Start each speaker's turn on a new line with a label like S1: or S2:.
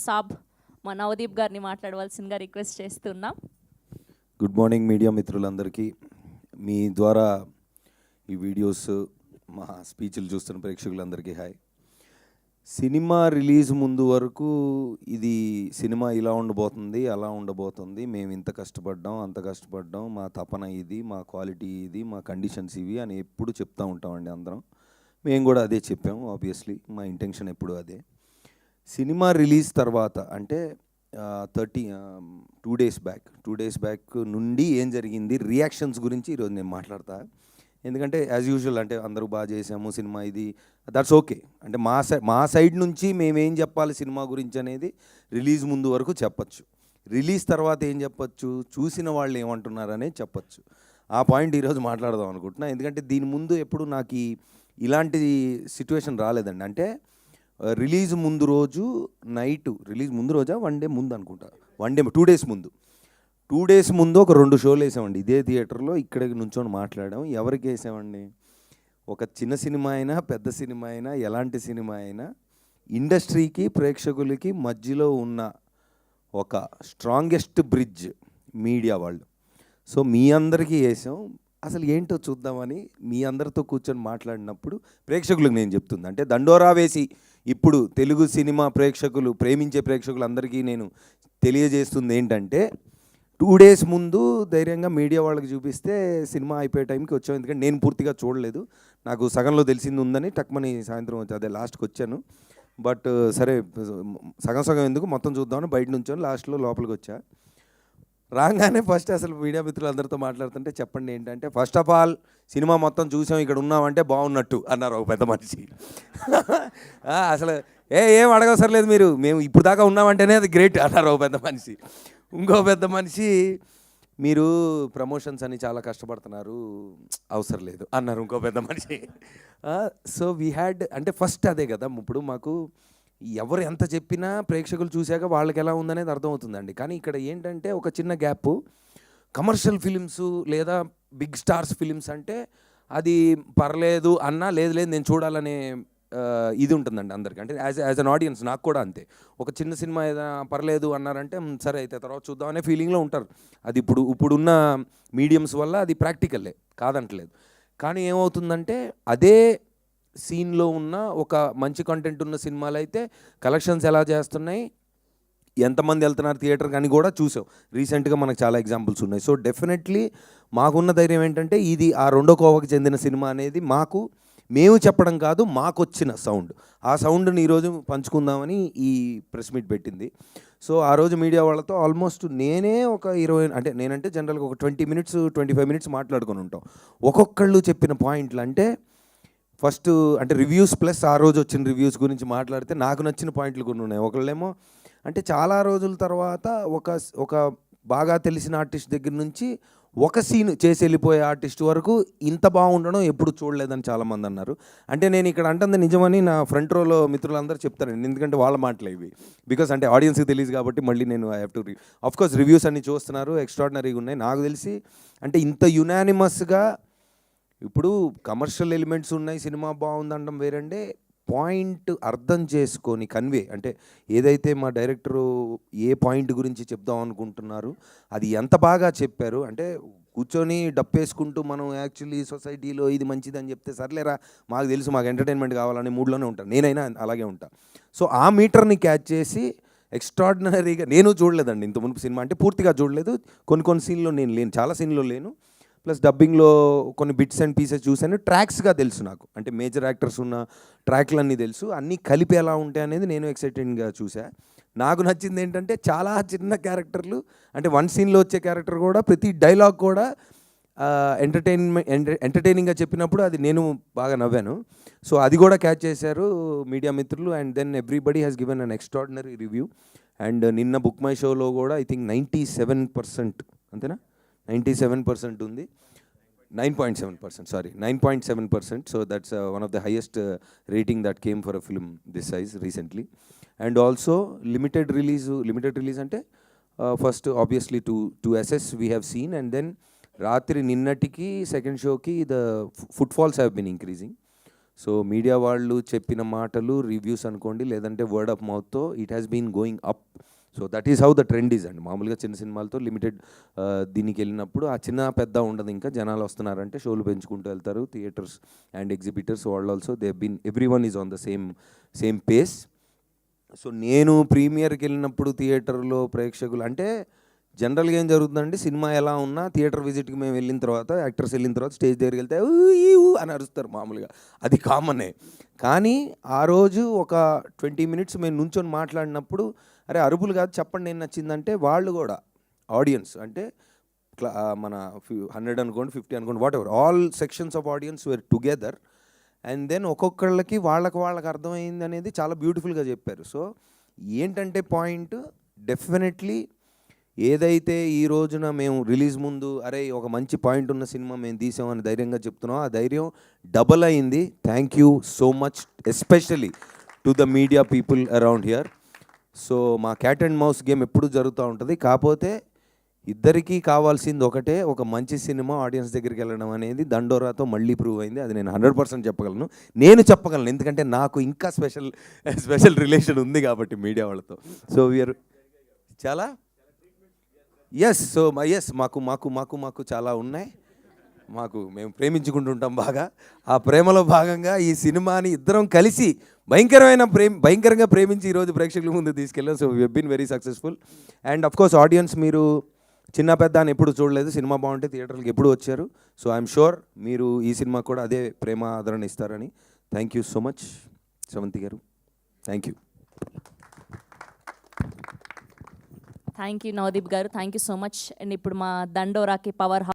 S1: సాబ్ మా నవదీప్ గారిని మాట్లాడవలసిందిగా రిక్వెస్ట్ చేస్తున్నాం.
S2: గుడ్ మార్నింగ్ మీడియా మిత్రులందరికీ. మీ ద్వారా ఈ వీడియోస్ మా స్పీచ్లు చూస్తున్న ప్రేక్షకులందరికీ హాయ్. సినిమా రిలీజ్ ముందు వరకు ఇది సినిమా ఇలా ఉండబోతుంది, అలా ఉండబోతుంది, మేము ఇంత కష్టపడ్డాం, అంత కష్టపడ్డాం, మా తపన ఇది, మా క్వాలిటీ ఇది, మా కండిషన్స్ ఇవి అని ఎప్పుడు చెప్తూ ఉంటామండి అందరం. మేము కూడా అదే చెప్పాము. ఆబ్వియస్లీ మా ఇంటెన్షన్ ఎప్పుడు అదే. సినిమా రిలీజ్ తర్వాత అంటే 2 డేస్ బ్యాక్ నుండి ఏం జరిగింది, రియాక్షన్స్ గురించి ఈరోజు నేను మాట్లాడతా. ఎందుకంటే యాజ్ యూజువల్ అంటే అందరూ బాగా చేసాము సినిమా, ఇది దట్స్ ఓకే. అంటే మా సైడ్ నుంచి మేమేం చెప్పాలి సినిమా గురించి అనేది రిలీజ్ ముందు వరకు చెప్పచ్చు. రిలీజ్ తర్వాత ఏం చెప్పచ్చు, చూసిన వాళ్ళు ఏమంటున్నారు అనేది చెప్పచ్చు. ఆ పాయింట్ ఈరోజు మాట్లాడదాం అనుకుంటున్నా. ఎందుకంటే దీని ముందు ఎప్పుడు నాకు ఇలాంటి సిచ్యువేషన్ రాలేదండి. అంటే రిలీజ్ ముందు రోజు నైటు, రిలీజ్ ముందు రోజా 1 డే ముందు అనుకుంటా, 2 డేస్ ముందు 2 డేస్ ముందు ఒక 2 షోలు వేసామండి ఇదే థియేటర్లో. ఇక్కడికి నుంచొని మాట్లాడాం. ఎవరికి వేసామండి, ఒక చిన్న సినిమా అయినా పెద్ద సినిమా అయినా ఎలాంటి సినిమా అయినా ఇండస్ట్రీకి ప్రేక్షకులకి మధ్యలో ఉన్న ఒక స్ట్రాంగెస్ట్ బ్రిడ్జ్ మీడియా వాళ్ళు. సో మీ అందరికీ వేసాం. అసలు ఏంటో చూద్దామని మీ అందరితో కూర్చొని మాట్లాడినప్పుడు ప్రేక్షకులకు నేను చెప్తుంది, అంటే దండోరా వేసి ఇప్పుడు తెలుగు సినిమా ప్రేక్షకులు, ప్రేమించే ప్రేక్షకులందరికీ నేను తెలియజేస్తుంది ఏంటంటే 2 డేస్ ముందు ధైర్యంగా మీడియా వాళ్ళకి చూపిస్తే సినిమా అయిపోయే టైంకి వచ్చాం. ఎందుకంటే నేను పూర్తిగా చూడలేదు, నాకు సగంలో తెలిసింది ఉందని టక్మని సాయంత్రం అదే లాస్ట్కి వచ్చాను. బట్ సరే సగం ఎందుకు మొత్తం చూద్దామని బయట నుంచొని లాస్ట్లో లోపలికి వచ్చా. రాగానే ఫస్ట్ అసలు మీడియా మిత్రులందరితో మాట్లాడుతుంటే చెప్పండి ఏంటంటే, ఫస్ట్ ఆఫ్ ఆల్ సినిమా మొత్తం చూసాం, ఇక్కడ ఉన్నామంటే బాగున్నట్టు అన్నారు ఒక పెద్ద మనిషి. అసలు ఏం అడగవసరం లేదు, మేము ఇప్పుడు దాకా ఉన్నామంటేనే అది గ్రేట్ అన్నారు ఒక పెద్ద మనిషి. ఇంకో పెద్ద మనిషి, మీరు ప్రమోషన్స్ అని చాలా కష్టపడుతున్నారు, అవసరం లేదు అన్నారు ఇంకో పెద్ద మనిషి. సో వీ హ్యాడ్, అంటే ఫస్ట్ అదే కదా, ఇప్పుడు మాకు ఎవరు ఎంత చెప్పినా ప్రేక్షకులు చూశాక వాళ్ళకి ఎలా ఉందనేది అర్థమవుతుందండి. కానీ ఇక్కడ ఏంటంటే ఒక చిన్న గ్యాప్. కమర్షియల్ ఫిలిమ్స్ లేదా బిగ్ స్టార్స్ ఫిలిమ్స్ అంటే అది పర్లేదు అన్నా, లేదు నేను చూడాలనే ఇది ఉంటుందండి అందరికీ. అంటే యాజ్ అన్ ఆడియన్స్ నాకు కూడా అంతే. ఒక చిన్న సినిమా ఏదైనా పర్లేదు అన్నారంటే సరే అయితే తర్వాత చూద్దాం అనే ఫీలింగ్లో ఉంటారు. అది ఇప్పుడున్న మీడియంస్ వల్ల అది ప్రాక్టికల్లే, కాదంటలేదు. కానీ ఏమవుతుందంటే అదే సీన్లో ఉన్న ఒక మంచి కంటెంట్ ఉన్న సినిమాలు అయితే కలెక్షన్స్ ఎలా చేస్తున్నాయి, ఎంతమంది వెళ్తున్నారు థియేటర్కి అని కూడా చూసాం. రీసెంట్గా మనకు చాలా ఎగ్జాంపుల్స్ ఉన్నాయి. సో డెఫినెట్లీ మాకున్న ధైర్యం ఏంటంటే ఇది ఆ రెండో కోవకి చెందిన సినిమా అనేది మేము చెప్పడం కాదు, మాకు వచ్చిన సౌండ్. ఆ సౌండ్ని ఈరోజు పంచుకుందామని ఈ ప్రెస్ మీట్ పెట్టింది. సో ఆ రోజు మీడియా వాళ్ళతో ఆల్మోస్ట్ నేనే ఒక 20, అంటే నేనంటే జనరల్గా ఒక 20 minutes 25 minutes మాట్లాడుకొని ఉంటాం. ఒక్కొక్కళ్ళు చెప్పిన పాయింట్లు అంటే ఫస్ట్ అంటే రివ్యూస్ ప్లస్ ఆ రోజు వచ్చిన రివ్యూస్ గురించి మాట్లాడితే నాకు నచ్చిన పాయింట్లు కొన్ని ఉన్నాయి. ఒకళ్ళేమో అంటే చాలా రోజుల తర్వాత ఒక బాగా తెలిసిన ఆర్టిస్ట్ దగ్గర నుంచి ఒక సీన్ చేసి వెళ్ళిపోయే ఆర్టిస్ట్ వరకు ఇంత బాగుండడం ఎప్పుడు చూడలేదని చాలామంది అన్నారు. అంటే నేను ఇక్కడ అంటుంది నిజమని నా ఫ్రంట్ రోలో మిత్రులందరూ చెప్తారండి, ఎందుకంటే వాళ్ళ మాటలు ఇవి. బికాస్ అంటే ఆడియన్స్కి తెలియదు కాబట్టి మళ్ళీ నేను I have to of course reviews అన్నీ చూస్తున్నారు, ఎక్స్ట్రాడినరీగా ఉన్నాయి. నాకు తెలిసి అంటే ఇంత యునానిమస్గా ఇప్పుడు కమర్షియల్ ఎలిమెంట్స్ ఉన్నాయి, సినిమా బాగుందనడం వేరండే, పాయింట్ అర్థం చేసుకొని కన్వే, అంటే ఏదైతే మా డైరెక్టరు ఏ పాయింట్ గురించి చెప్దాం అనుకుంటున్నారు అది ఎంత బాగా చెప్పారు. అంటే కూర్చొని డప్పేసుకుంటూ మనం యాక్చువల్లీ సొసైటీలో ఇది మంచిదని చెప్తే సర్లేరా మాకు తెలుసు, మాకు ఎంటర్టైన్మెంట్ కావాలనే మూడ్లోనే ఉంటాను, నేనైనా అలాగే ఉంటాను. సో ఆ మీటర్ని క్యాచ్ చేసి ఎక్స్ట్రాడినరీగా, నేను చూడలేదండి ఇంత మునుపు సినిమా, అంటే పూర్తిగా చూడలేదు, కొన్ని సీన్లో నేను లేను, చాలా సీన్లో లేను, ప్లస్ డబ్బింగ్లో కొన్ని బిట్స్ అండ్ పీసెస్ చూశాను. ట్రాక్స్గా తెలుసు నాకు, అంటే మేజర్ యాక్టర్స్ ఉన్న ట్రాక్లన్నీ తెలుసు, అన్నీ కలిపి ఎలా ఉంటాయి అనేది నేను ఎక్సైటెడ్గా చూసా. నాకు నచ్చింది ఏంటంటే చాలా చిన్న క్యారెక్టర్లు, అంటే 1 సీన్లో వచ్చే క్యారెక్టర్ కూడా ప్రతి డైలాగ్ కూడా ఎంటర్టైనింగ్గా చెప్పినప్పుడు అది నేను బాగా నవ్వాను. సో అది కూడా క్యాచ్ చేశారు మీడియా మిత్రులు. And then everybody has given an extraordinary review. And నిన్న బుక్ మై షోలో కూడా ఐ థింక్ 97%, అంతేనా, 97% ఉంది, 9.7%, sorry, 9.7%. So that's one of the highest rating that came for a film this size recently. And also limited release ante first obviously to assess we have seen, and then రాత్రి నిన్నటికి second షోకి the footfalls have been increasing. So media వాళ్ళు చెప్పిన మాటలు reviews అనుకోండి, లేదంటే word of మౌత్తో it has been going up. So that is how the trend is అండి. మామూలుగా చిన్న సినిమాలతో లిమిటెడ్ దీనికి వెళ్ళినప్పుడు ఆ చిన్న పెద్ద ఉండదు, ఇంకా జనాలు వస్తున్నారంటే షోలు పెంచుకుంటూ వెళ్తారు. థియేటర్స్ అండ్ ఎగ్జిబిటర్స్ వాళ్ళు also they been every one is on the same pace. So నేను ప్రీమియర్కి వెళ్ళినప్పుడు థియేటర్లో ప్రేక్షకులు అంటే జనరల్గా ఏం జరుగుతుందంటే, సినిమా ఎలా ఉన్నా థియేటర్ విజిట్కి మేము వెళ్ళిన తర్వాత, యాక్టర్స్ వెళ్ళిన తర్వాత స్టేజ్ దగ్గరికి వెళ్తే ఊ ఈ ఊ అని అరుస్తారు మామూలుగా, అది కామనే. కానీ ఆ రోజు ఒక 20 minutes మేము నుంచొని మాట్లాడినప్పుడు, అరే అరుపులు కాదు చెప్పండి ఏం నచ్చిందంటే, వాళ్ళు కూడా ఆడియన్స్ అంటే మన 100 అనుకోండి, 50 అనుకోండి, whatever, all sections of audience were together. And then ఒక్కొక్కళ్ళకి వాళ్ళకి అర్థమైంది అనేది చాలా బ్యూటిఫుల్గా చెప్పారు. సో ఏంటంటే పాయింట్, డెఫినెట్లీ ఏదైతే ఈ రోజున మేము రిలీజ్ ముందు అరే ఒక మంచి పాయింట్ ఉన్న సినిమా మేము తీసామని ధైర్యంగా చెప్తున్నాం, ఆ ధైర్యం డబల్ అయింది. Thank you so much, especially to the media people around here. So మా క్యాట్ అండ్ మౌస్ గేమ్ ఎప్పుడు జరుగుతూ ఉంటుంది, కాకపోతే ఇద్దరికీ కావాల్సింది ఒకటే, ఒక మంచి సినిమా ఆడియన్స్ దగ్గరికి వెళ్ళడం అనేది దండోరాతో మళ్ళీ ప్రూవ్ అయింది. అది నేను 100% చెప్పగలను, ఎందుకంటే నాకు ఇంకా స్పెషల్ రిలేషన్ ఉంది కాబట్టి మీడియా వాళ్ళతో. సో వీఆర్ చాలా మాకు చాలా ఉన్నాయి. మేము ప్రేమించుకుంటుంటాం బాగా. ఆ ప్రేమలో భాగంగా ఈ సినిమాని ఇద్దరం కలిసి భయంకరంగా ప్రేమించి ఈరోజు ప్రేక్షకుల ముందు తీసుకెళ్ళాం. So we been very successful. And of course audience, మీరు చిన్న పెద్ద అని ఎప్పుడు చూడలేదు, సినిమా బాగుంటే థియేటర్కి ఎప్పుడు వచ్చారు. సో ఐఎమ్ షూర్ మీరు ఈ సినిమా కూడా అదే ప్రేమ ఆదరణ ఇస్తారని. Thank you so much Sravanthi గారు, thank you.
S1: Thank you Navdeep గారు, thank you so much. And ఇప్పుడు మా దండోరాకి పవర్